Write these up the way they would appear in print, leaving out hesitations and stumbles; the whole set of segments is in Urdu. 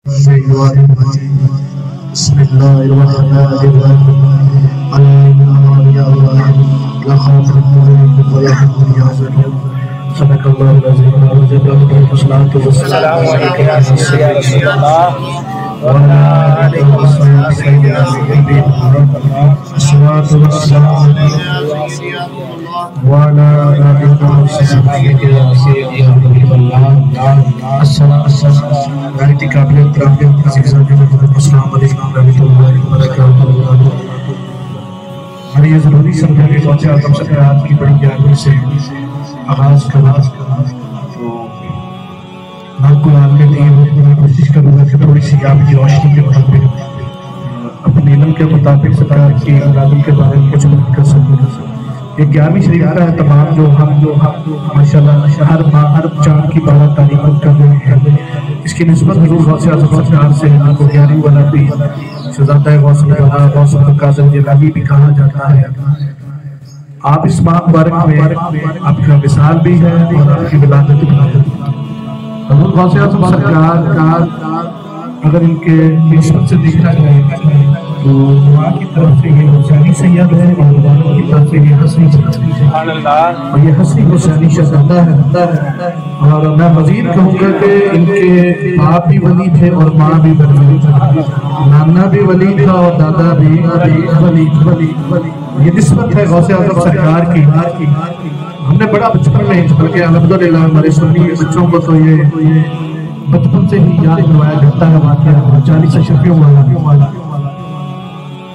بسم الله الرحمن الرحيم يا الله لا خوف عليكم ولا هم يحزنون صدق الله العظيم والصلاة والسلام عليك يا رسول الله وعلى آله وصحبه سيدنا الصلاة والسلام وعلى آله وصحبه يا سيدي حبيب الله السلام غیرتی قابل احترام السلام علیکم ورحمۃ اللہ وبرکاتہ۔ میں یہ ضروری سمجھا کہ غوث اعظم سرکار کی بڑی گرامی سے آغاز کرا تو آپ کو عالم دین میں کوشش کروں گا کہ تھوڑی سی آپ کی روشنی کے مطابق اپنے علم کے مطابق سرکار کی اولادوں کے بارے میں کچھ بات کر سکوں۔ یہ 11ویں شریف کا ہے، تمام جو ہم ماشاءاللہ ہر ماہ ہر چاند کی 12 تاریخ کو کر رہے ہیں، اس کی نسبت حضور غوث اعظم سرکار سے ان کو 11ویں والا بھی شہزادہ غوث البلا غوث القادر جیلانی بھی کہا جاتا ہے۔ آپ اس ماہ مبارک میں آپ کا وصال بھی ہے اور آپ کی ولادت بھی ہے۔ حضور غوث اعظم سرکار کا اگر ان کے نسبت سے دیکھا جائے تو ماں کی طرف سے یہ حسینی سید ہے اور والوں کی طرف سے یہ حسنی سید ہے اور یہ حسنی حسینی شہزادہ ہے۔ اور میں مزید کہوں گا کہ ان کے باپ بھی ولی تھے اور ماں بھی ولی تھی، نانا بھی ولی تھا اور دادا بھی ولی۔ یہ نسبت ہے غوث اعظم سرکار کی۔ ہم نے بڑا بچپن میں بلکہ الحمدللہ ہمارے سنی بچوں کو تو یہ بچپن سے ہی یاد کروایا جاتا ہے واقعہ 40 اشرفیوں والا۔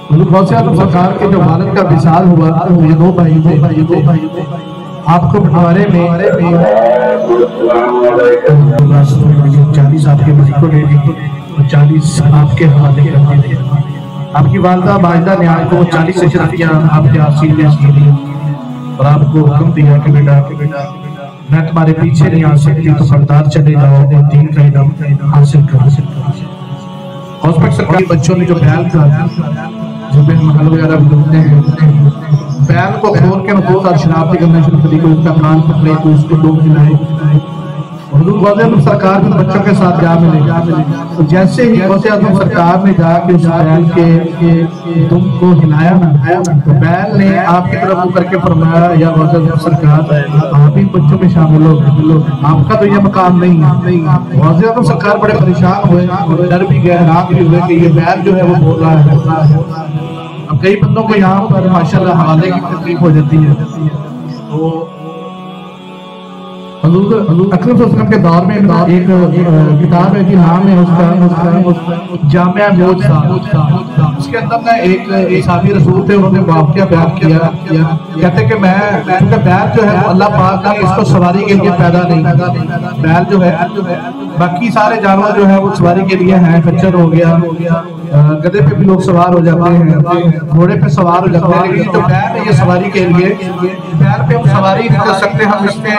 حضور غوث اعظم سرکار کے جو والد کا وصال ہوا یہ 2 بھائی تھے۔ آپ کو بٹوارے میں 40 آپ کے بھائی کو لے دی اور 40 آپ کے حوالے کر دی۔ آپ کی والدہ ماجدہ نے آپ کو 40 اشرفیاں آپ کے حاصل میں دی اور آپ کو حکم دیا کہ بیٹا میں تمہارے پیچھے نہیں آ سکتی تو خبردار چلے جاؤ اور دین کا علم حاصل کرو۔ غوث پاک سرکار کے بچوں نے جو بیان تھا جو بے محل وغیرہ بھی ہوتے ہیں، بیان کو کھول کے نفوس اور شراب بھی کرنا شروع کری، کوئی اس کا کان پکڑے کوئی اس کو ڈوب دلائے۔ حضور غوث اعظم سرکار بھی بچوں کے ساتھ جا ملے تو جیسے ہی غوث اعظم سرکار نے جا کے اس بیل کے دم کو ہلایا تو بیل نے آپ کی طرف کر کے فرمایا یا غوث اعظم سرکار آپ بھی بچوں میں شامل ہو، آپ کا تو یہ مقام نہیں ہے۔ غوث اعظم سرکار بڑے پریشان ہوئے اور ڈر بھی گئے، حیران بھی ہوئے کہ یہ بیل جو ہے وہ بول رہا ہے۔ اب کئی بندوں کو یہاں پر ماشاءاللہ حوالے کی تکلیف ہو جاتی ہے تو حضور اکرم صلی اللہ علیہ وسلم کے دور میں ایک کتاب ہے کہ نام ہے اس کا جامعہ موجزہ۔ اس کے اندر میں ایک صحابی رسول تھے، انہوں نے واقعہ بیان کیا، کہتے کہ میں بیل جو ہے اللہ پاک نے اس کو سواری کے لیے پیدا نہیں، بیل جو ہے باقی سارے جانور جو ہے وہ سواری کے لیے ہیں، خچر ہو گیا، گدھے پہ بھی لوگ سوار ہو جاتے ہیں، گھوڑے پہ سوار ہو جاتے ہیں، لیکن جو بیل ہے یہ سواری کے لیے، بیل پہ ہم سواری نہیں کر سکتے، ہم اس میں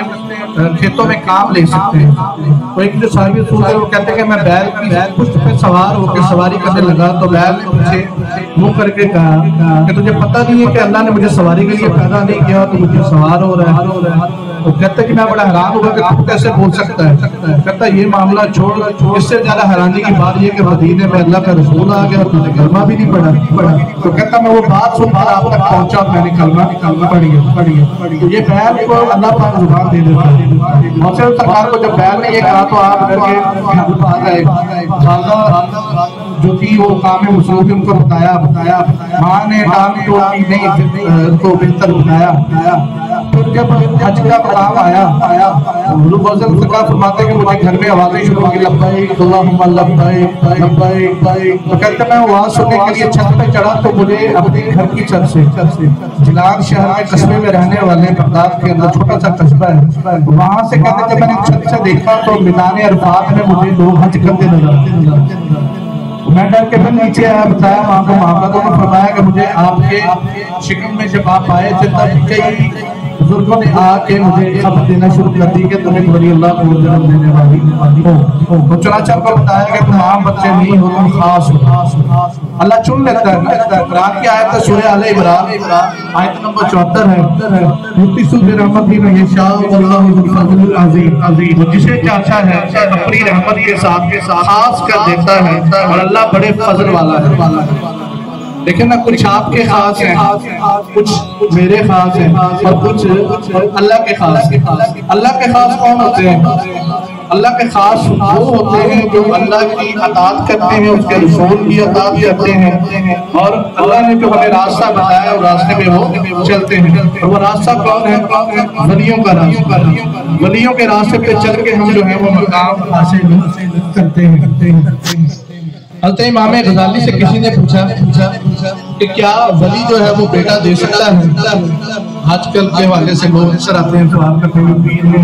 کھیتوں میں کام لے سکتے ہیں۔ تو ایک جو صحابی رسول ہے وہ کہتے ہیں کہ میں بیل کی پشت پہ سوار ہو کے سواری کرنے لگا تو بیل نے مجھے منہ کر کے کہا کہ تجھے پتہ نہیں ہے کہ اللہ نے مجھے سواری کے لیے پیدا نہیں کیا تو مجھے سوار ہو رہا ہے۔ وہ کہتا ہے کہ میں بڑا حیران ہوا کہ تو کیسے بول سکتا ہے۔ کہتا ہے یہ معاملہ چھوڑ، اس سے زیادہ حیرانی کی بات یہ کہ مدینے میں اللہ کا رسول آ گیا اور تجھے کلمہ بھی نہیں پڑھا۔ تو کہتا میں وہ بات سن کر آپ تک پہنچا اور میں نے کلمہ پڑھی۔ تو یہ بیل کو اللہ پاک زبان دے دیتا ہے۔ غوث اعظم سرکار کو جب بیل نے یہ کہا تو آپ گھر کے آ گئے، جو تھی وہ کام مصروف ان کو بتایا، ماں نے ٹانگ توڑی نہیں ان کو بہتر بتایا۔ پھر جب حج کا مقام آیا حضور غوث اعظم سرکار فرماتے ہیں کہ مجھے گھر میں آوازیں شروع کی، لبیک اللہم لبیک لبیک۔ تو کہتے میں آواز سننے کے لیے چھت پہ چڑھا تو مجھے اپنے گھر کی چھت سے جلان شہر کے قصبے میں رہنے والے بغداد کے اندر چھوٹا سا قصبہ ہے، وہاں سے کہتے جب میں نے چھت سے دیکھا تو میدان عرفات میں مجھے لوگ حج کرتے نظر آتے۔ میں ڈر کے پھر نیچے آیا، بتایا وہاں کو معاملہ، تو انہوں نے فرمایا کہ مجھے آپ کے شکم میں جب آپ آئے تھے تب کئی بزرگوں نے آ کے مجھے خبر دینا شروع کر دی کہ تمہیں ولی اللہ کو جنم دینے والی ہو، تو چنانچہ کو بتایا کہ تم عام بچے نہیں ہو، تم خاص ہو۔ اللہ چن لیتا ہے۔ قرآن کی آیت ہے سورہ آل عمران آیت نمبر 74 ہے، یؤتی برحمتہ من یشاء واللہ ذو الفضل العظیم، جسے چاہتا ہے اپنی رحمت کے ساتھ خاص کر دیتا ہے، اور اللہ بڑے فضل والا ہے۔ لیکن نا کچھ آپ کے خاص ہیں، کچھ میرے خاص ہیں، اور کچھ اللہ کے خاص ہیں۔ اللہ کے خاص کون ہوتے ہیں؟ اللہ کے خاص وہ ہوتے ہیں جو اللہ کی اطاعت کرتے ہیں، اس کے رسول کی اطاعت کرتے ہیں، اور اللہ نے جو ہمیں راستہ بتایا اور راستے میں وہ چلتے ہیں۔ اور وہ راستہ کون ہے؟ ولیوں کا راستہ۔ ولیوں کے راستے پہ چل کے ہم جو ہیں وہ مقام حاصل کرتے ہیں۔ حضرت امام غزالی سے کسی نے پوچھا کہ کیا ولی جو ہے وہ بیٹا دے سکتا ہے؟ آج کل کے حوالے سے لوگ اکثر آتے ہیں سوال کرتے ہیں پیر نے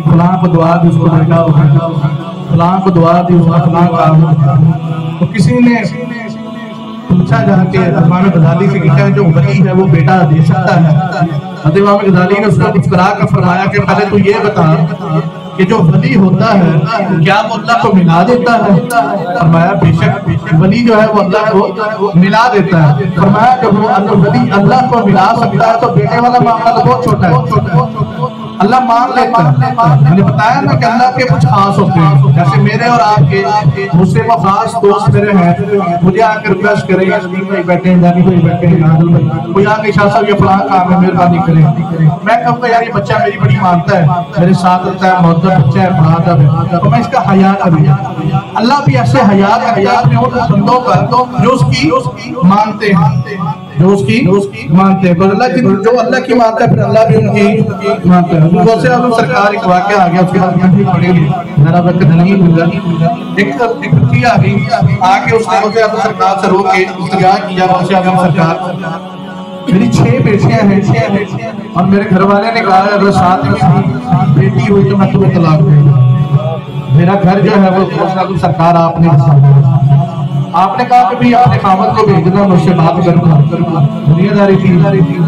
فلاں کو دعا دی اس کو بیٹا ہوگا، فلاں کو دعا دی اس کا فلاں کام ہوگا۔ تو کسی نے پوچھا جا کہ امام غزالی سے کہا جو ولی ہے وہ بیٹا دے سکتا ہے؟ حضرت امام غزالی نے اس کو مسکرا کر فرمایا کہ پہلے تو یہ بتا کہ جو ولی ہوتا ہے کیا وہ اللہ کو ملا دیتا ہے؟ فرمایا بے شک ولی جو ہے وہ اللہ کو ملا دیتا ہے۔ فرمایا کہ وہ ولی اللہ کو ملا سکتا ہے تو بیٹے والا معاملہ تو بہت چھوٹا ہے، اللہ مان لیتا ہے۔ میں نے بتایا نا کہ اللہ کے کچھ خاص ہوتے ہیں، جیسے میرے اور آپ کے مجھ سے وہ خاص دوست میرے ہیں، مجھے آ کے ریکویسٹ کریں گے بھائی بیٹھے ہیں، جانی بھائی بیٹھے ہیں، نادل بھائی کوئی آ کے شاہ صاحب یہ فلاں کام ہے مہربانی کریں، میں کہوں گا یار یہ بچہ میری بڑی مانتا ہے، میرے ساتھ رہتا ہے، مہذب بچہ ہے، مہذب ہے، تو میں اس کا حیا کروں۔ اللہ بھی ایسے حیا میں ہو بندوں پر جو اس کی مانتے ہیں، جو اس کی مانتے ہیں، تو اللہ جو اللہ کی مانتا ہے پھر اللہ بھی ان کی مانتا ہے۔ بہت سے اعظم سرکار ایک واقعہ آ گیا، اس کے بعد میں بھی پڑھیں گے، ذرا وقت نہیں مل رہا۔ ایک بچی آ گئی، آ کے اس نے بہت سے اعظم سرکار سے رو کے استغاثہ کیا، بہت سے اعظم سرکار میری 6 بیٹیاں ہیں اور میرے گھر والے نے کہا اگر 7 بیٹی ہوئی تو میں تمہیں طلاق دوں گا۔ میرا گھر جو ہے وہ بہت سے اعظم سرکار آپ نے آپ نے کہا کہ بھی اپنے خامد کو بھیجنا، مجھ سے بات کرنا، دنیا داری تھی۔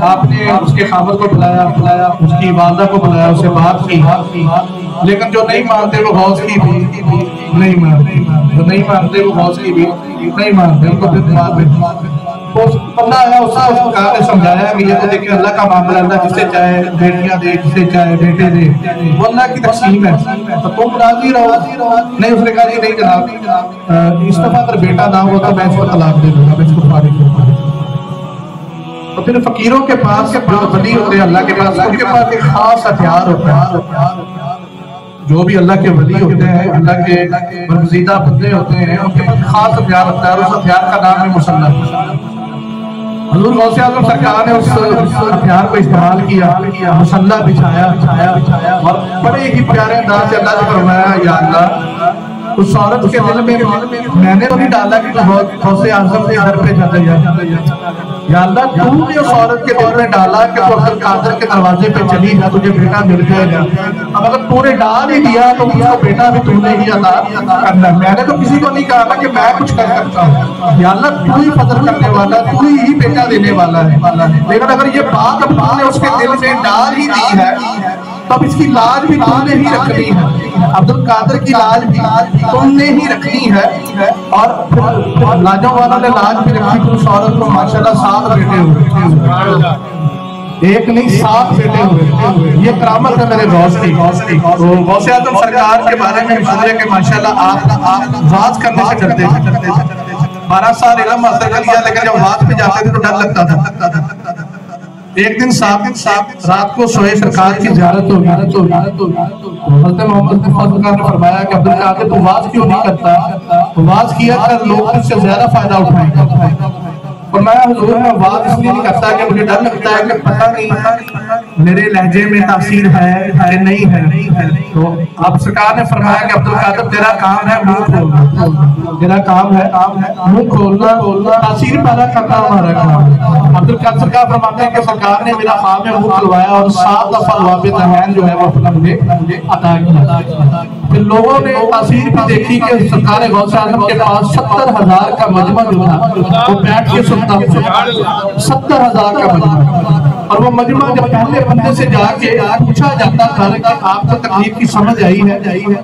آپ نے اس کے خامد کو بلایا، اس کی والدہ کو بلایا، اس سے بات کی، لیکن جو نہیں مانتے وہ غوث کی بھی نہیں مانتے، جو نہیں مانتے وہ غوث کی بھی نہیں مانتے، ان کو پھر بات بھیجنا۔ اللہ ہے اس کو کہا کہ سمجھایا کہ یہ تو دیکھیں اللہ کا معاملہ، اللہ جسے چاہے بیٹیاں دے، جسے چاہے بیٹے دے، وہ اللہ کی تقسیم ہے، تو تم راضی رہو۔ نہیں، اس نے کہا یہ نہیں جناب، اس دفعہ اگر بیٹا نہ ہو تو میں اس کو طلاق دے دوں گا، میں اس کو فارغ کروں گا۔ تو پھر فقیروں کے پاس جو ولی ہوتے ہیں اللہ کے پاس، ان کے پاس ایک خاص ہتھیار ہوتا ہے۔ جو بھی اللہ کے ولی ہوتے ہیں، اللہ کے برگزیدہ بندے ہوتے ہیں، ان کے پاس خاص ہتھیار ہوتا ہے، اور اس ہتھیار کا نام ہے مصلی۔ حضور غوث اعظم سرکار نے اس ہتھیار کو استعمال کیا، مصلی بچھایا، اور بڑے ہی پیارے انداز سے اللہ سے فرمایا یا اللہ اس عورت کے دل میں نے تو نہیں ڈالا کہ تو غوث اعظم کے در پہ چلے جائے، یا اللہ تو نے اس عورت کے دل میں ڈالا کہ تو عبد القادر کے دروازے پہ چلی جا، تجھے بیٹا مل جائے گا۔ اب اگر تو نے ڈال ہی دیا تو اس کو بیٹا بھی تو نے ہی عطا کرنا ہے۔ میں نے تو کسی کو نہیں کہا کہ میں کچھ کر سکتا ہوں، یا اللہ تو ہی فضل کرنے والا، تو ہی بیٹا دینے والا ہے۔ لیکن اگر یہ بات اب تو نے اس کے دل میں ڈال ہی دی ہے تو اب اس کی لاج بھی تم نے ہی رکھنی ہے، عبد القادر کی لاج بھی تم نے ہی رکھنی ہے۔ اور لاجوں والا نے لاج بھی رکھی، تو اس عورت کو ماشاءاللہ 7 بیٹے ہوئے، ایک نہیں 7 بیٹے ہوئے۔ یہ کرامت ہے میرے غوث کی۔ غوث اعظم سرکار کے بارے میں سن کہ ماشاءاللہ آپ واز کرنے سے ڈرتے تھے، 12 سال علم حاصل کر لیا، لیکن جب واز پہ جاتے تھے تو ڈر لگتا تھا۔ ایک دن صاحب رات کو سوئے، سرکار کی زیارت ہوگی، حضرت محمد فضل نے فرمایا کہ عبد القادر تو واز کیوں نہیں کرتا؟ واز کیا کر لوگ اس سے زیادہ فائدہ اٹھائیں گے۔ فرمایا حضور میں واز اس لیے نہیں کرتا کہ مجھے ڈر لگتا ہے کہ پتہ نہیں میرے لہجے میں تاثیر ہے کہ نہیں ہے۔ تو اب سرکار نے فرمایا کہ عبد القادر تیرا کام ہے منہ کھولنا، تیرا کام ہے منہ کھولنا، تاثیر پیدا کرنا ہمارا کام ہے۔ عبد القادر سرکار فرماتے ہیں کہ سرکار نے میرا خام میں منہ کھلوایا اور 7 دفعہ وابط اہین جو ہے وہ اپنا مجھے عطا کیا۔ پھر لوگوں نے تاثیر بھی دیکھی کہ سرکار غوث اعظم کے پاس 70,000 کا مجمع جو تھا وہ بیٹھ کے سنتا، 70,000 کا مجمع۔ اور وہ مجمع جب پہلے بندے سے جا کے پوچھا جاتا تھا کہ آپ کو تکلیف کی سمجھ آئی ہے،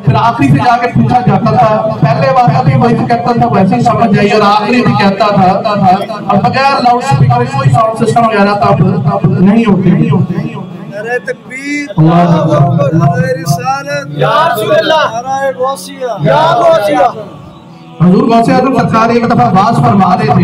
پھر آخری سے جا کے پوچھا جاتا تھا، پہلے والا بھی وہی کہتا تھا ویسے سمجھ آئی، اور آخری بھی کہتا تھا، اور بغیر لاؤڈ سپیکر کوئی ساؤنڈ سسٹم وغیرہ تب نہیں ہوتے۔ نعرہ تکبیر، اللہ اکبر، نعرہ رسالت، یا رسول اللہ، نعرہ غوثیہ، یا غوثیہ۔ حضور غوث اعظم سرکار ایک دفعہ باز فرما رہے تھے،